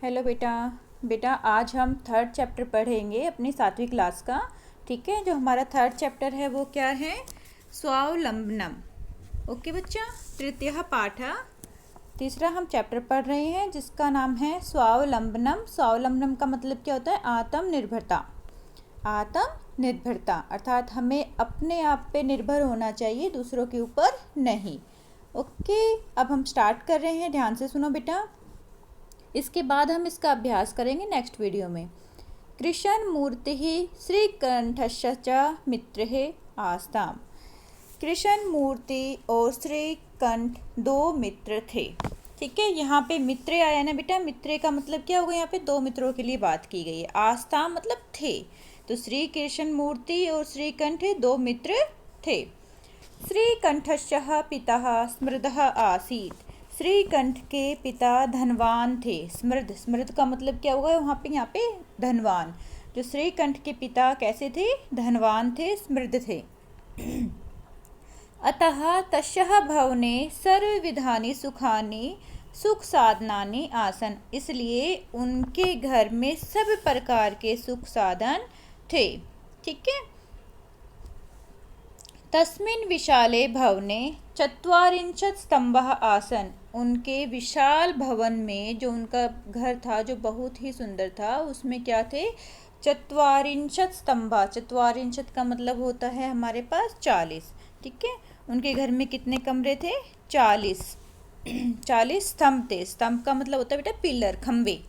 Hello बेटा। बेटा आज हम थर्ड चैप्टर पढ़ेंगे अपनी 7वीं क्लास का। ठीक है, जो हमारा थर्ड चैप्टर है वो क्या है? स्वावलंबनम। ओके बच्चा, तृतीय पाठ। तीसरा हम चैप्टर पढ़ रहे हैं जिसका नाम है स्वावलंबनम। स्वावलंबनम का मतलब क्या होता है? आत्मनिर्भरता। आत्मनिर्भरता अर्थात हमें अपने आप पे निर्भर होना चाहिए, दूसरों के ऊपर नहीं। ओके, अब हम स्टार्ट कर रहे हैं, ध्यान से सुनो बेटा। इसके बाद हम इसका अभ्यास करेंगे नेक्स्ट वीडियो में। कृष्ण मूर्ति श्रीकंठस्य च मित्र आस्ताम। कृष्ण मूर्ति और श्रीकंठ दो मित्र थे। ठीक है, यहाँ पे मित्र आया ना बेटा। मित्र का मतलब क्या होगा? यहाँ पे दो मित्रों के लिए बात की गई है। आस्ताम मतलब थे, तो श्री कृष्ण मूर्ति और श्रीकंठ दो मित्र थे। श्रीकंठस्य पिता स्मृतः आसीत्। श्रीकंठ के पिता धनवान थे। स्मृत का मतलब क्या होगा? यहाँ पे धनवान। जो श्रीकंठ के पिता कैसे थे? धनवान थे, समृद्ध थे। अतः तस्यः भवने सर्वविधानि सुखानि सुख साधनानि आसन। इसलिए उनके घर में सब प्रकार के सुख साधन थे। ठीक है। तस्मिन् विशाले भवने चत्वारिंशत् स्तंभः आसन। उनके विशाल भवन में जो उनका घर था, जो बहुत ही सुंदर था, उसमें क्या थे? चत्वारिंशत् स्तंभ। चत्वारिंशत् का मतलब होता है हमारे पास 40। ठीक है, उनके घर में कितने कमरे थे? 40। 40 स्तंभ थे। स्तंभ का मतलब होता है बेटा पिलर, खंबे।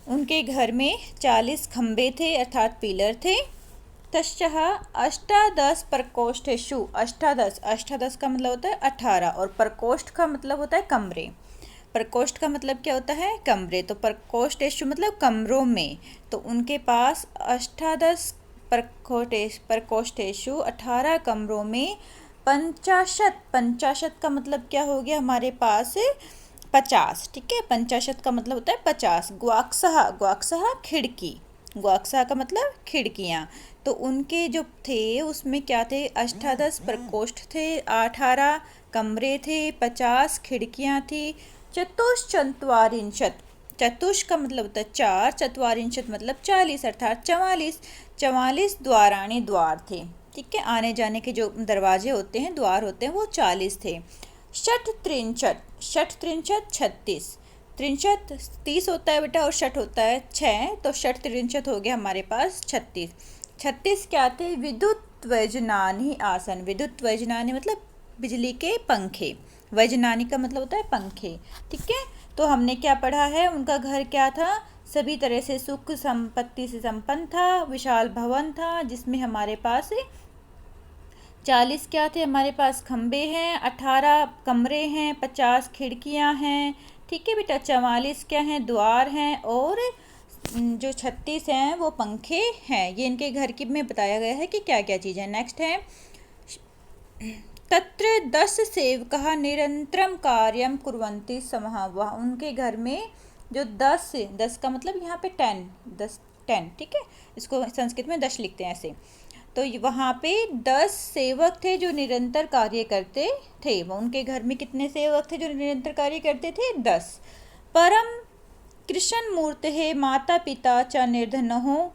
उनके घर में 40 खंबे थे अर्थात पिलर थे। तस्यः अष्टादश प्रकोष्ठेषु। अष्टादश का मतलब होता है 18 और प्रकोष्ठ का मतलब होता है कमरे। प्रकोष्ठ का मतलब क्या होता है? कमरे। तो प्रकोष्ठेषु मतलब कमरों में। तो उनके पास अष्टादश प्रकोष्ठेषु 18 कमरों में 50 का मतलब क्या हो गया हमारे पास? 50। ठीक है, 50 का मतलब होता है 50। ग्वाक्सहा खिड़की। ग्वाक्सा का मतलब खिड़कियाँ। तो उनके जो थे उसमें क्या थे? अष्टादश प्रकोष्ठ थे, 18 कमरे थे, 50 खिड़कियाँ थी। चतुश्चत्वारिंशत्। चतुष का मतलब होता है 4, चत्वारिंशत् मतलब 40 अर्थात 44। 44 द्वाराणि द्वार थे। ठीक है, आने जाने के जो दरवाजे होते हैं, द्वार होते हैं, वो 40 थे। षट त्रिंशत् 36। त्रिंशत 30 होता है बेटा और षट होता है 6, तो षट त्रिंशत हो गया हमारे पास 36। 36 क्या थे? विद्युत वैजनानी आसन। विद्युत वैजनानी मतलब बिजली के पंखे। वैजनानी का मतलब होता है पंखे। ठीक है, तो हमने क्या पढ़ा है? उनका घर क्या था? सभी तरह से सुख संपत्ति से संपन्न था। विशाल भवन था जिसमें हमारे पास 40 क्या थे? हमारे पास खंबे हैं, 18 कमरे हैं, 50 खिड़कियां हैं। ठीक है बेटा, 44 क्या हैं? द्वार हैं, और जो 36 हैं वो पंखे हैं। ये इनके घर की में बताया गया है कि क्या क्या चीज़ है। नेक्स्ट है तत्र 10 सेवकः निरंतरम कार्यम कुर्वन्ति समः। वह उनके घर में जो 10 का मतलब यहाँ पे 10। ठीक है, इसको संस्कृत में 10 लिखते हैं ऐसे। तो वहाँ पे 10 सेवक थे जो निरंतर कार्य करते थे। उनके घर में कितने सेवक थे जो निरंतर कार्य करते थे? 10। परम कृष्ण मूर्ति माता पिता च निर्धनो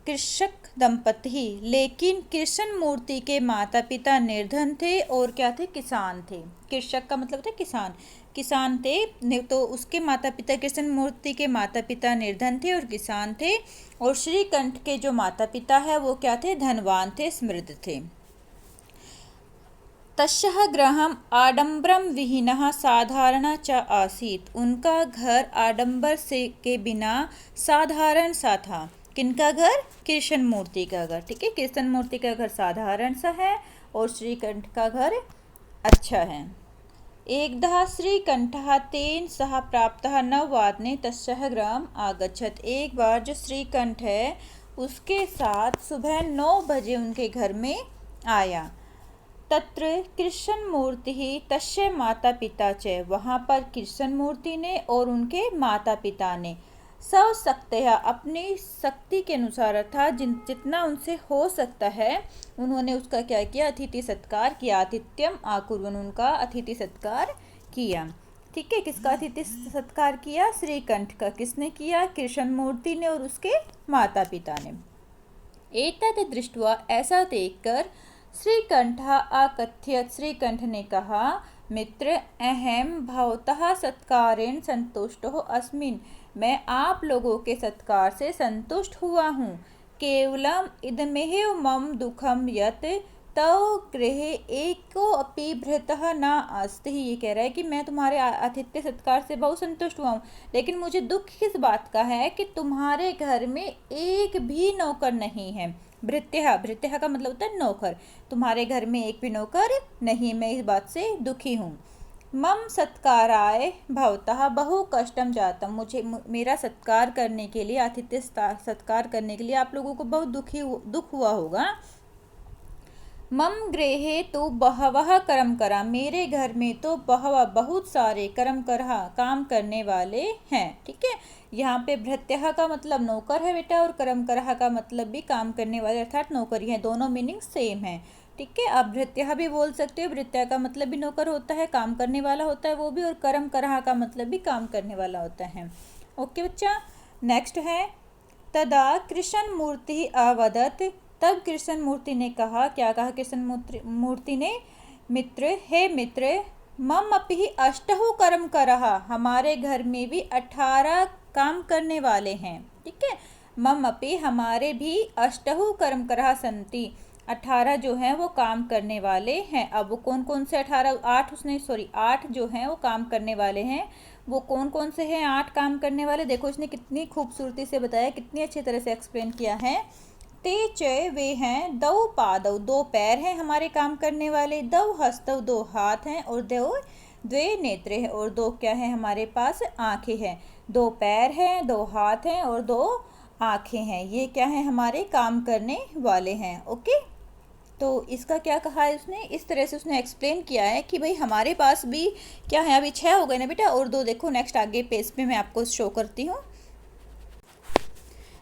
कृषक दंपति। लेकिन कृष्ण मूर्ति के माता पिता निर्धन थे और क्या थे? किसान थे। कृषक का मतलब था किसान। किसान थे, तो उसके माता पिता, कृष्ण मूर्ति के माता पिता निर्धन थे और किसान थे। और श्रीकंठ के जो माता पिता है वो क्या थे? धनवान थे, समृद्ध थे। तस्यः गृहम् आडंबरम विहीनः साधारण च आसीत्। उनका घर आडंबर से के बिना साधारण सा था। किनका घर? कृष्ण मूर्ति का घर। ठीक है, कृष्ण मूर्ति का घर साधारण सा है और श्रीकंठ का घर अच्छा है। एकदा श्रीकंठः तेन सह प्राप्तः नववादने तस्यः गृहम् आगच्छत्। एक बार जो श्रीकंठ है उसके साथ सुबह 9 बजे उनके घर में आया। तत्र कृष्ण मूर्ति तस्य माता पिता च। वहाँ पर कृष्ण मूर्ति ने और उनके माता पिता ने स्वशक्तया अपनी शक्ति के अनुसार अर्थात जितना उनसे हो सकता है उन्होंने उसका क्या किया? अतिथि सत्कार किया। आतिथ्यम आकुर्वन्, उनका अतिथि सत्कार किया। ठीक है, किसका अतिथि सत्कार किया? श्रीकंठ का। किसने किया? कृष्णमूर्ति ने और उसके माता पिता ने। एतत् दृष्ट्वा, ऐसा देखकर, श्रीकंठः अकथयत्, श्रीकंठ ने कहा, मित्र, अहम भवतः सत्कारेण संतुष्टो अस्मिन्, मैं आप लोगों के सत्कार से संतुष्ट हुआ हूँ। केवलम इदमेव मम दुखम यत् तव गृहे एको अपि भृतः न अस्ति। ये कह रहा है कि मैं तुम्हारे आतिथ्य सत्कार से बहुत संतुष्ट हुआ हूँ, लेकिन मुझे दुख किस बात का है कि तुम्हारे घर में एक भी नौकर नहीं है। भृत्यः, भृत्यः का मतलब होता है नौकर। तुम्हारे घर में एक भी नौकर नहीं, मैं इस बात से दुखी हूँ। मम सत्काराय भवतः बहु कष्टम जातम, मुझे मेरा सत्कार करने के लिए, आतिथ्य सत्कार करने के लिए आप लोगों को बहुत दुख हुआ होगा। मम गृहे तो बहवः कर्म करा, मेरे घर में तो बहुत सारे कर्म करा, काम करने वाले हैं। ठीक है, यहाँ पे भृत्यः का मतलब नौकर है बेटा, और कर्म करा का मतलब भी काम करने वाले अर्थात नौकरी है। दोनों मीनिंग सेम है। ठीक है, आप भृत्यः भी बोल सकते हो, भृत्या का मतलब भी नौकर होता है, काम करने वाला होता है वो भी, और कर्म करा का मतलब भी काम करने वाला होता है। ओके बच्चा, नेक्स्ट है तदा कृष्ण मूर्ति अवदत्, तब कृष्ण मूर्ति ने कहा, क्या कहा कृष्ण मूर्ति ने? मित्र, हे मित्र, मम अपि अष्टहु कर्म करहा, हमारे घर में भी 18 काम करने वाले हैं। ठीक है, मम अपि, हमारे भी अष्टहु कर्म करहा संति, 18 जो हैं वो काम करने वाले हैं। अब वो कौन कौन से 18? 8 जो हैं वो काम करने वाले हैं। वो कौन कौन से हैं 8 काम करने वाले? देखो इसने कितनी खूबसूरती से बताया, कितनी अच्छी तरह से एक्सप्लेन किया है। ते च, वे हैं, दौ पादौ, 2 पैर हैं हमारे काम करने वाले, दौ हस्तौ, 2 हाथ हैं, और द्वे नेत्र हैं, और 2 क्या है हमारे पास? आँखें हैं। 2 पैर हैं, 2 हाथ हैं, और 2 आँखें हैं। ये क्या है? हमारे काम करने वाले हैं। ओके, तो इसका क्या कहा है उसने? इस तरह से उसने एक्सप्लेन किया है कि भाई हमारे पास भी क्या है, अभी 6 हो गए ना बेटा, और 2 देखो नेक्स्ट आगे पेज पे मैं आपको शो करती हूँ।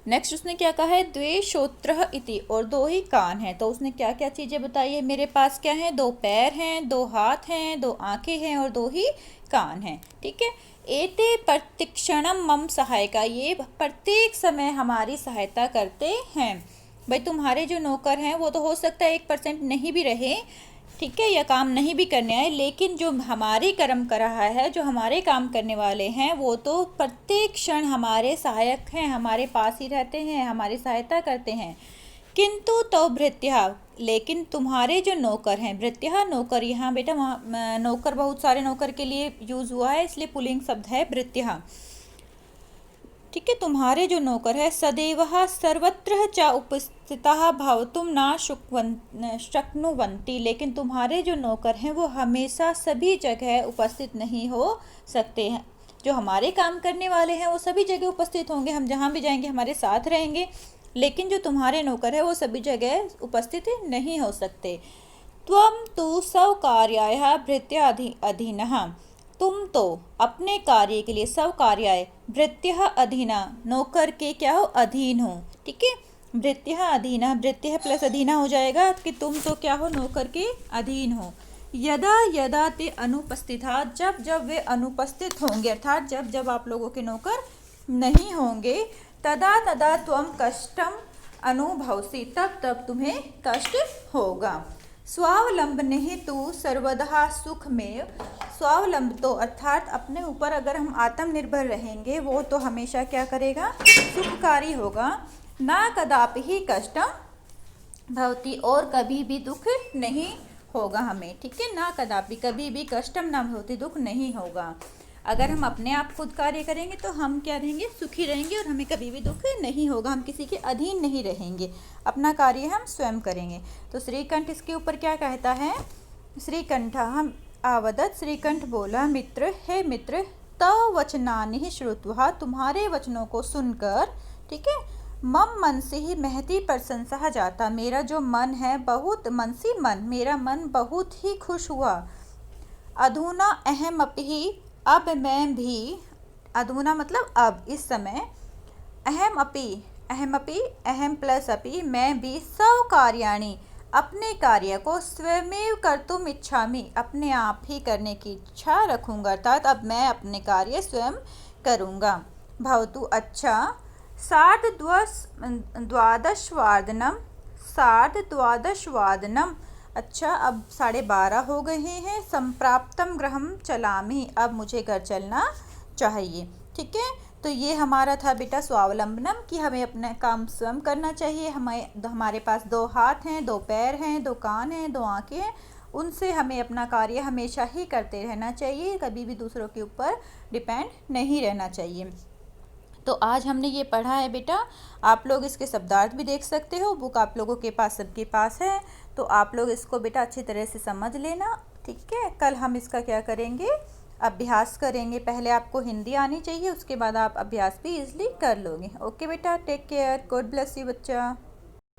नेक्स्ट उसने क्या कहा है? द्वे श्रोत्रः इति, और 2 ही कान हैं। तो उसने क्या क्या चीज़ें बताई है? मेरे पास क्या है? 2 पैर हैं, 2 हाथ हैं, 2 आँखें हैं, और 2 ही कान हैं। ठीक है, एते प्रतिक्षणम मम सहायका, ये प्रत्येक समय हमारी सहायता करते हैं। भाई तुम्हारे जो नौकर हैं वो तो हो सकता है 1% नहीं भी रहे, ठीक है, या काम नहीं भी करने आए, लेकिन जो हमारी कर्म कर रहा है, जो हमारे काम करने वाले हैं, वो तो प्रत्येक क्षण हमारे सहायक हैं, हमारे पास ही रहते हैं, हमारी सहायता करते हैं। किंतु तो भृत्यः, लेकिन तुम्हारे जो नौकर हैं, भृत्यः नौकर, यहाँ बेटा नौकर बहुत सारे नौकर के लिए यूज़ हुआ है, इसलिए पुल्लिंग शब्द है भृत्यः। ठीक है, तुम्हारे जो नौकर है, सदैव सर्वत्र च उपस्थितः भवितुं न शक्नुवन्ति, लेकिन तुम्हारे जो नौकर हैं वो हमेशा सभी जगह उपस्थित नहीं हो सकते हैं। जो हमारे काम करने वाले हैं वो सभी जगह उपस्थित होंगे, हम जहाँ भी जाएंगे हमारे साथ रहेंगे, लेकिन जो तुम्हारे नौकर है वो सभी जगह उपस्थित नहीं हो सकते। त्वं तु स्वकार्याय भृत्या अधीनः, तुम तो अपने कार्य के लिए, सब कार्याय, भृत्यः अधीना, नौकर के क्या हो? अधीन हो। ठीक है, भृत्यः अधीना, भृत्यः प्लस अधीना हो जाएगा कि तुम तो क्या हो? नौकर के अधीन हो। यदा यदा ते अनुपस्थिता, जब जब वे अनुपस्थित होंगे, अर्थात जब जब आप लोगों के नौकर नहीं होंगे, तदा तदा त्वं कष्टम अनुभवसि, तब तब तुम्हें कष्ट होगा। स्वावलंबने तु सर्वदा सुखमेव, स्वावलंब तो अर्थात अपने ऊपर अगर हम आत्मनिर्भर रहेंगे, वो तो हमेशा क्या करेगा? सुखकारी होगा। ना कदापि ही कष्टम भवति, और कभी भी दुख नहीं होगा हमें। ठीक है, ना कदापि, कभी भी कष्टम ना भवति, दुख नहीं होगा। अगर हम अपने आप खुद कार्य करेंगे तो हम क्या रहेंगे? सुखी रहेंगे, और हमें कभी भी दुख नहीं होगा, हम किसी के अधीन नहीं रहेंगे, अपना कार्य हम स्वयं करेंगे। तो श्रीकंठ इसके ऊपर क्या कहता है? श्रीकंठ हम आवदत, श्रीकंठ बोला, मित्र, हे मित्र, तव वचनानि श्रुत्वा, तुम्हारे वचनों को सुनकर, ठीक है, मम मन से ही महती प्रशंसा जाता, मेरा जो मन है बहुत मनसी मन, मेरा मन बहुत ही खुश हुआ। अधुना अहम अपि, अब मैं भी, अधुना मतलब अब, इस समय, अहम अपि, अहम प्लस अपि, मैं भी सब कार्याणि, अपने कार्य को स्वयमेव कर्तुम इच्छामि, अपने आप ही करने की इच्छा रखूँगा, अर्थात अब मैं अपने कार्य स्वयं करूँगा। भवतु, अच्छा। द्वादशवादनम, 12:30 अच्छा अब 12:30 हो गए हैं। संप्राप्तम गृहम चलामि, अब मुझे घर चलना चाहिए। ठीक है, तो ये हमारा था बेटा स्वावलंबनम कि हमें अपना काम स्वयं करना चाहिए। हमारे पास 2 हाथ हैं, 2 पैर हैं, 2 कान हैं, 2 आँखें हैं, उनसे हमें अपना कार्य हमेशा ही करते रहना चाहिए, कभी भी दूसरों के ऊपर डिपेंड नहीं रहना चाहिए। तो आज हमने ये पढ़ा है बेटा। आप लोग इसके शब्दार्थ भी देख सकते हो, बुक आप लोगों के पास सबके पास है, तो आप लोग इसको बेटा अच्छी तरह से समझ लेना। ठीक है, कल हम इसका क्या करेंगे, अभ्यास करेंगे। पहले आपको हिंदी आनी चाहिए, उसके बाद आप अभ्यास भी इजली कर लोगे। ओके बेटा, take care, God bless you बच्चा।